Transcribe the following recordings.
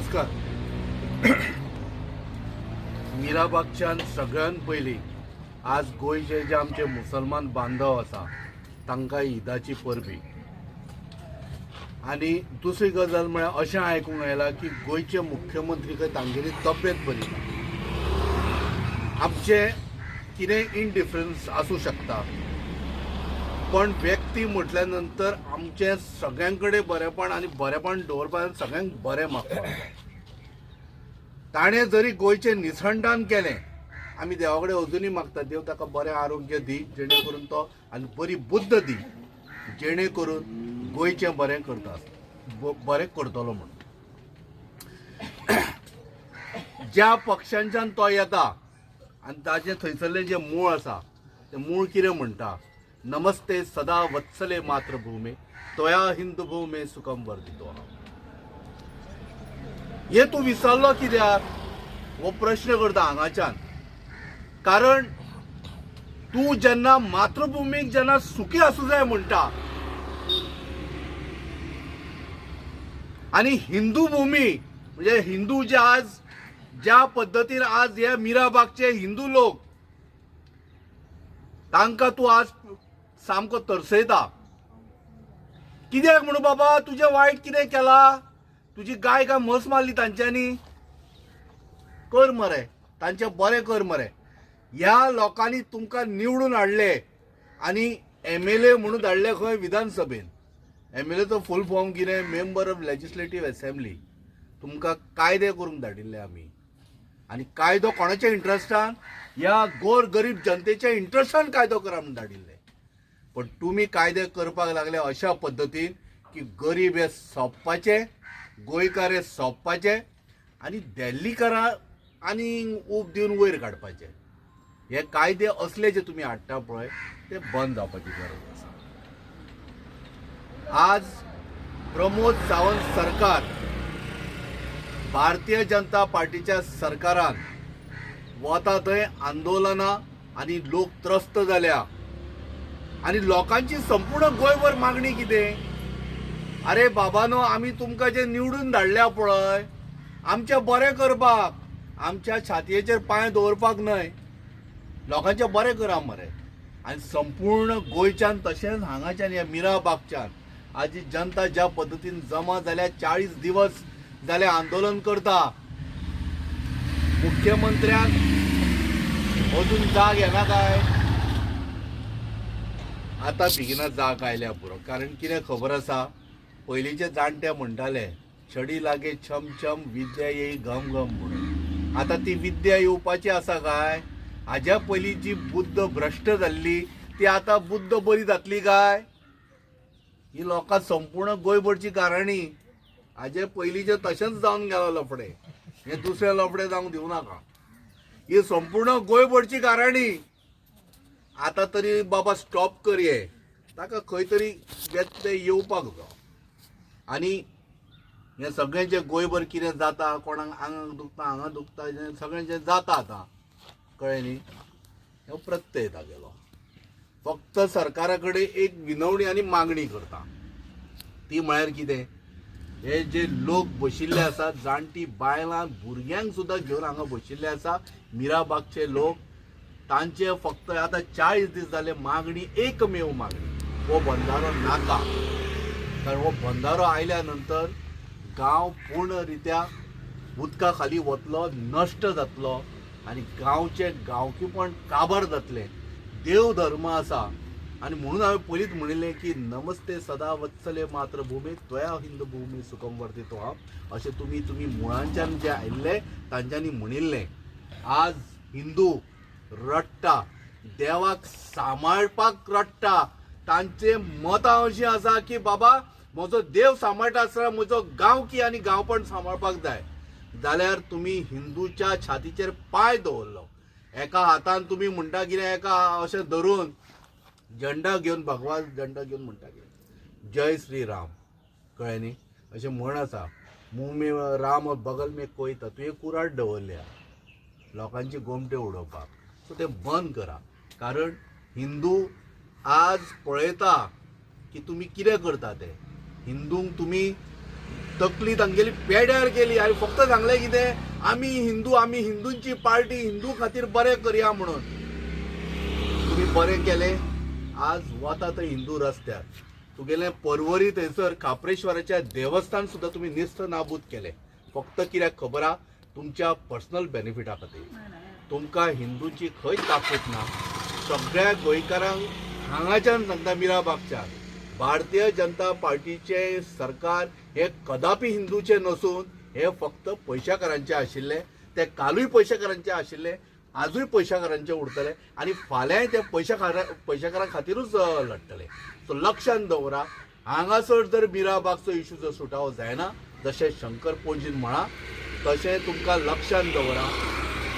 नमस्कार. मिराबागच्यान सगळ्यात पयलीं आज गोंयचे जे आमचे मुसलमान बांधव आसा तांकां ईदाची परबी. आनी दुसरी गजाल म्हळ्यार अशें आयकूंक येलां की गोंयचे मुख्यमंत्री खंय तांगेली तब्येत बरी ना. आमचे कितें इनडिफरन्स आसूं शकता, पण व्यक्ती म्हटल्या नंतर आमचे सगळ्यां कडेन बरेपण आनी बरेपण दवरपाक सगळ्यांक बरें मागता. ताणें जरी गोंयचें निसंधान केलें, आमी देवा कडेन अजुनूय मागता देव ताका बरें आरोग्य दी, जेणे करून तो आनी बरी बुद्ध दी, जेणे करून गोंयचें बरें करता बरें करतलो म्हणून. ज्या पक्षांच्यान तो येता आनी ताचें थंयसरलें जें मूळ आसा तें मूळ कितें म्हणटा, नमस्ते सदा वत्सले मातृभूमे त्वया हिंदू भूमे सुखम वर्धितो. हे तूं विसरलो कित्याक हो प्रश्न करता हांगाच्यान. कारण तूं जेन्ना मातृभुमीक जेन्ना सुखी आसूं जाय म्हणटा आनी हिंदू भूमी म्हणजे हिंदू जे आज ज्या पद्दतीन आज हे मिराबागचे हिंदू लोक तांकां तूं आज सामको तरसयता. कित्याक म्हणून बाबा, तुजें वायट कितें केलां? तुजी गाय काय म्हस मारली तांच्यांनी? कर मरे, तांचें बरें कर मरे. ह्या लोकांनी तुमकां निवडून हाडले आनी MLA म्हणून धाडले खंय विधानसभेन. MLA तो फूल फॉर्म कितें? Member of legislative assembly. तुमकां कायदे करूंक धाडिल्ले आमी. आनी कायदो कोणाच्या इंट्रस्टान? ह्या गोर गरीब जनतेच्या इंट्रस्टान कायदो करा म्हणून धाडिल्ले. पण तुमी कायदे करपाक लागले अशा पद्दतीन की गरीब हे सोंपपाचे, गोंयकार हे सोंपपाचे आनी दिल्लीकारां आनी ऊब दिवन वयर काडपाचे. हे कायदे असले जे तुमी हाडटा पळय ते बंद जावपाची गरज आसा. आज प्रमोद सावंत सरकार, भारतीय जनता पार्टीच्या सरकारान वता थंय आंदोलनां आनी लोक त्रस्त जाल्या. आनी लोकांची संपूर्ण गोंयभर मागणी कितें? अरे बाबानो, आमी तुमकां जे निवडून धाडल्या पळय आमचें बरें करपाक, आमच्या छातयेचेर पांय दवरपाक न्हय, लोकांचें बरें करा मरे. आनी संपूर्ण गोंयच्यान तशेंच हांगाच्यान ह्या मिराबागच्यान आज जनता ज्या पद्दतीन जमा जाल्या, 40 दिवस जाले आंदोलन करता. मुख्यमंत्र्याक अजून जाग येना काय? आतां बेगिना जाग आयल्या पुरो. कारण कितें खबर आसा, पयलींचे जाणटे म्हणटाले छडी लागे छम छम विद्या येई घम घम म्हणून. आतां ती विद्या येवपाची आसा काय? हाज्या पयलीं जी बुद्ध भ्रश्ट जाल्ली ती आतां बुद्ध बरी जातली काय? ही लोकां संपूर्ण गोंयभरची गाराणी. हाजे पयलींचे तशेंच जावन गेलो लफडे. हे दुसरे लफडे जावंक दिवं नाका. ही संपूर्ण गोंयभरची गाराणी. आतां तरी बाबा स्टॉप कर. हे ताका खंय तरी व्यत्यय येवपाक जाय. आनी हे सगळें जे गोंयभर कितें जाता, कोणाक आंगाक दुखता, हांगा दुखता, सगळें जें जाता आतां, कळ्ळें न्ही, हो प्रत्यय तागेलो. फक्त सरकारा कडेन एक विनवणी आनी मागणी करता. ती म्हळ्यार कितें? हे जे लोक बशिल्ले आसा, जाणटी बायलां भुरग्यांक सुद्दां घेवन हांगा बशिल्ले आसा मिराबागचे लोक, तांचे फक्त आतां 40 दीस जाले मागणी, एकमेव मागणी, हो बंधारो नाका. कारण हो बंधारो आयल्या नंतर गांव पूर्ण रित्या उदका खाली वतलो, नश्ट जातलो आनी गांवचे गांवकीपण काबार जातलें. देव धर्म आसा आनी म्हणून हांवें पयलींच म्हणिल्लें की नमस्ते सदा वत्सले मातृभूमे त्वया हिंदू भूमी सुखम वर्धितो. अशें तुमी मुळांच्यान जे आयिल्ले तांच्यांनी म्हणिल्लें. आज हिंदू रडटा, देवाक सांबाळपाक रडटा. तांचे मतां अशीं आसा की बाबा, म्हजो देव सांबाळटा आसतना म्हजो गांवकी आनी गांवपण सांबाळपाक जाय. जाल्यार तुमी हिंदूच्या छातीचेर पांय दवरलो. एका हातान तुमी म्हणटा कितें, एका अशें धरून झंडा घेवन, भगवान झंडा घेवन म्हणटा कितें, जय श्री राम. कळ्ळें न्ही? अशें म्हण आसा, मुंह में राम बगल में कोई था. तुवें कुराड दवरल्या लोकांची गोमटे उडोवपाक. सो ते बंद करा. कारण हिंदू आज पळयता की तुमी कितें करता ते. हिंदूंक तुमी तकली तांगेली पेड्यार केली आनी फक्त सांगलें कितें आमी हिंदूंची पार्टी हिंदू खातीर बरें करया म्हणून. तुम्ही बरें केलें. आज वता थंय हिंदू रस्त्यार तुगेलें परवरी थंयसर काप्रेश्वराच्या देवस्थान सुद्दां तुमी निस्त नाबूद केलें. फक्त कित्याक खबर आहा तुमच्या पर्सनल बेनिफिटा खातीर. तुमकां हिंदूंची खंय ताकद ना. सगळ्या गोंयकारांक हांगाच्यान सांगता मिराबागच्यान भारतीय जनता पार्टीचे सरकार हे कदापि हिंदूचे नसून हे फक्त पयशाकारांचे आशिल्ले. ते कालूय पयशाकारांचे आशिल्ले, आजूय पयशाकारांचे उरतले आनी फाल्यां ते पयशाकारां खातीरूच लढटले. सो लक्षांत दवरा. हांगासर जर मिराबागचो इशू जर सुटावो जायना जशें शंकर पणजीन म्हणा तशें तुमकां लक्षांत दवरा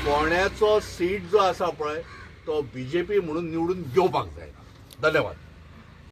फोंड्याचो सीट जो आसा पळय तो बीजेपी म्हणून निवडून घेवपाक जाय. धन्यवाद.